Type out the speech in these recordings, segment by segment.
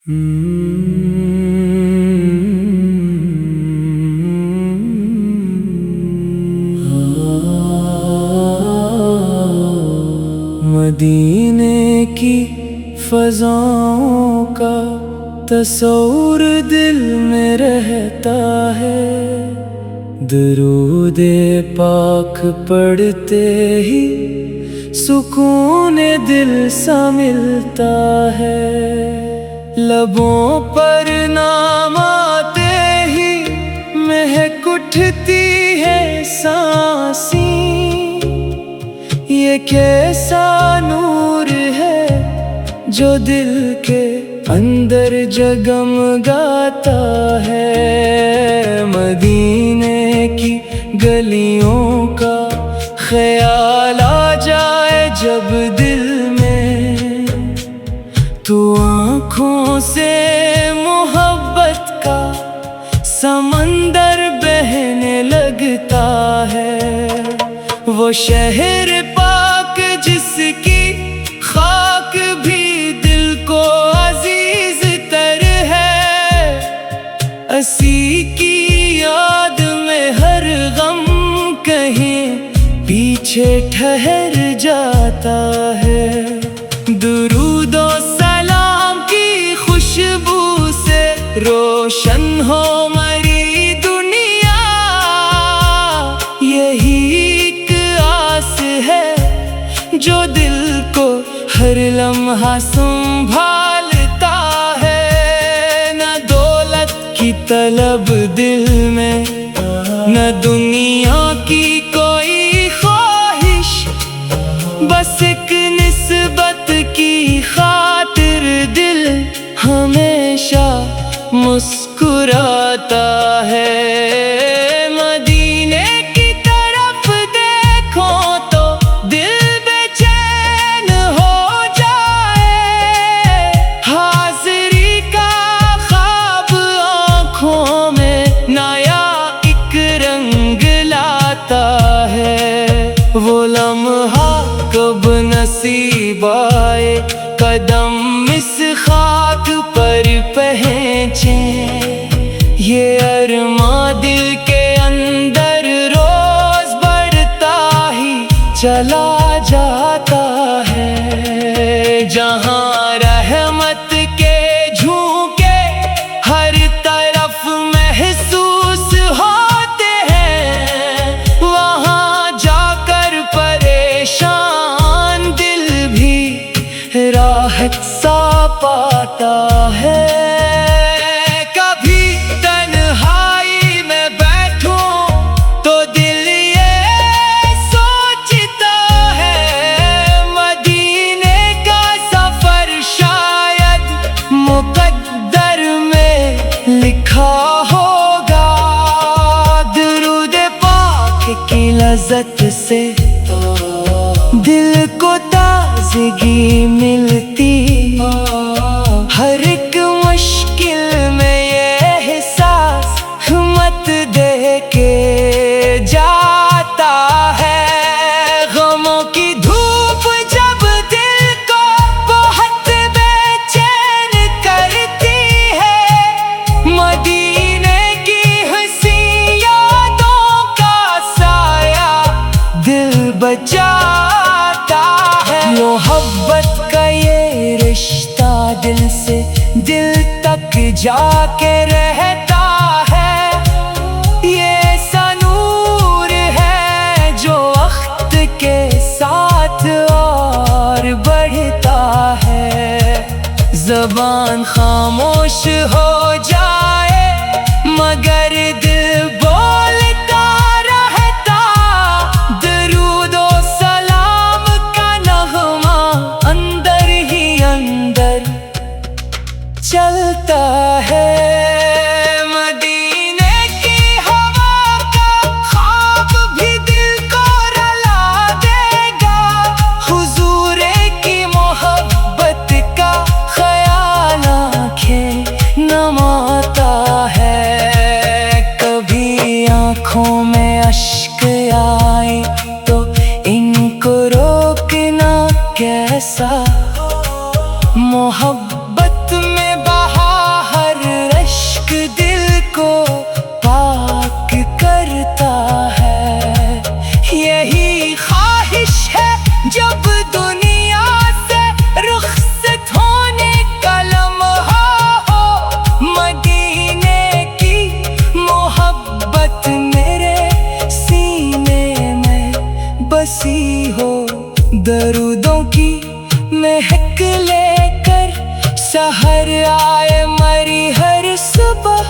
मदीने की फ़ज़ाओं का तस्वुर दिल में रहता है। दुरूदे पाक पढ़ते ही सुकून दिल सा मिलता है। लबों पर नाम आते ही महक उठती है सांसें। ये कैसा नूर है जो दिल के अंदर जगमगाता है। मदीने की गलियों का ख्याल आ जाए जब दिल में, तो आँखों से मोहब्बत का समंदर बहने लगता है। वो शहर पाक जिसकी खाक भी दिल को अजीज तर है। असी की याद में हर गम कहीं पीछे ठहर जाता है। दुरूदो सलाम की खुशबू से रोशन हो मरी दुनिया। यही एक आस है जो दिल को हर लम्हा संभालता है। न दौलत की तलब दिल में, न दुनिया की कोई ख्वाहिश, बस एक निस्बत की खातिर दिल हमेशा मुस्कुराता है। मदीने की तरफ देखो तो दिल बेचैन हो जाए। हाज़िरी का ख्वाब आँखों में नया एक रंग लाता है। वो लम्हा कब नसीब आए कदम इस खाक पर पहुँचे। ये अरमा दिल के अंदर रोज बढ़ता ही चला जाता है। जहाँ रहमत के झोंके हर तरफ महसूस होते हैं, वहाँ जाकर परेशान दिल भी राहत सा पाता है। कभी तन्हाई में बैठूं तो दिल ये सोचता है, मदीने का सफर शायद मुकद्दर में लिखा होगा। दुरूद पाक की लज़्ज़त से दिल को ताज़गी मिलती। हर एक मुश्किल में ये एहसास हिम्मत दे के जाता है। गमों की धूप जब दिल को बहुत बेचैन करती है, मदीने की हंसी यादों का साया दिल बचाता है। मोहब्बत का ये रिश्ता दिल से दिल तक जाके रहता है। ये ऐसा नूर है जो वक्त के साथ और बढ़ता है। ज़बान खामोश हो जाए मगर दिल बोलता रहता। दुरूदो सलाम का नग़मा अंदर ही अंदर चलता है। मदीने की हवा का ख्वाब भी दिल को रुला देगा। हुजूरे की मोहब्बत का ख्याल आँखें नमाता है। कभी आँखों में अश्क आए तो इनको रोकना कैसा। मोहब्बत में बहा सहर आए मरी हर सुबह,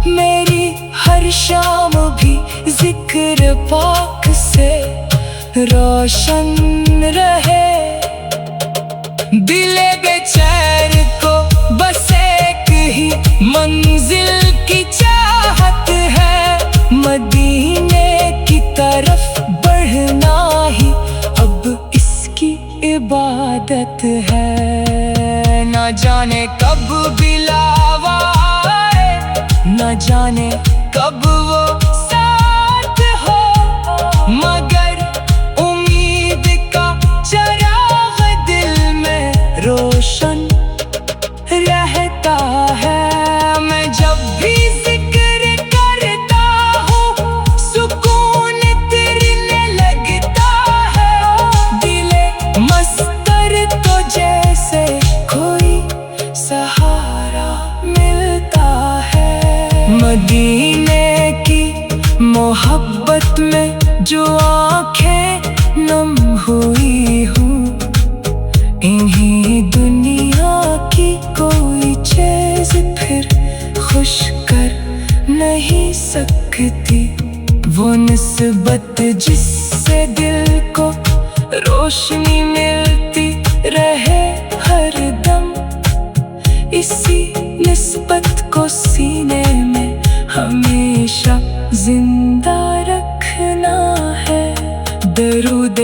मेरी हर शाम भी जिक्र पाक से रोशन रहे। दिले बेचैन को बस एक ही मंजिल की चाहत है, मदीने की तरफ बढ़ना ही अब इसकी इबादत है। न जाने कब बिलावा आए, न जाने कब वो साथ हो, मगर उम्मीद का चिराग दिल में रोशन रहता है। मैं जब भी जिक्र करता हूँ सुकून तिरने लगता है, दिले मस्तर तो जैसे कोई सहारा मिलता है। मदीने की मोहब्बत में जो आँखें नम हुई हूँ, इन्हीं दुनिया की कोई चीज़ फिर खुश कर नहीं सकती। वो निस्बत जिससे दिल को रोशनी मिलती रहे हर दम, इसी निस्बत को सीने में हमेशा जिंदा रखना है। दरूद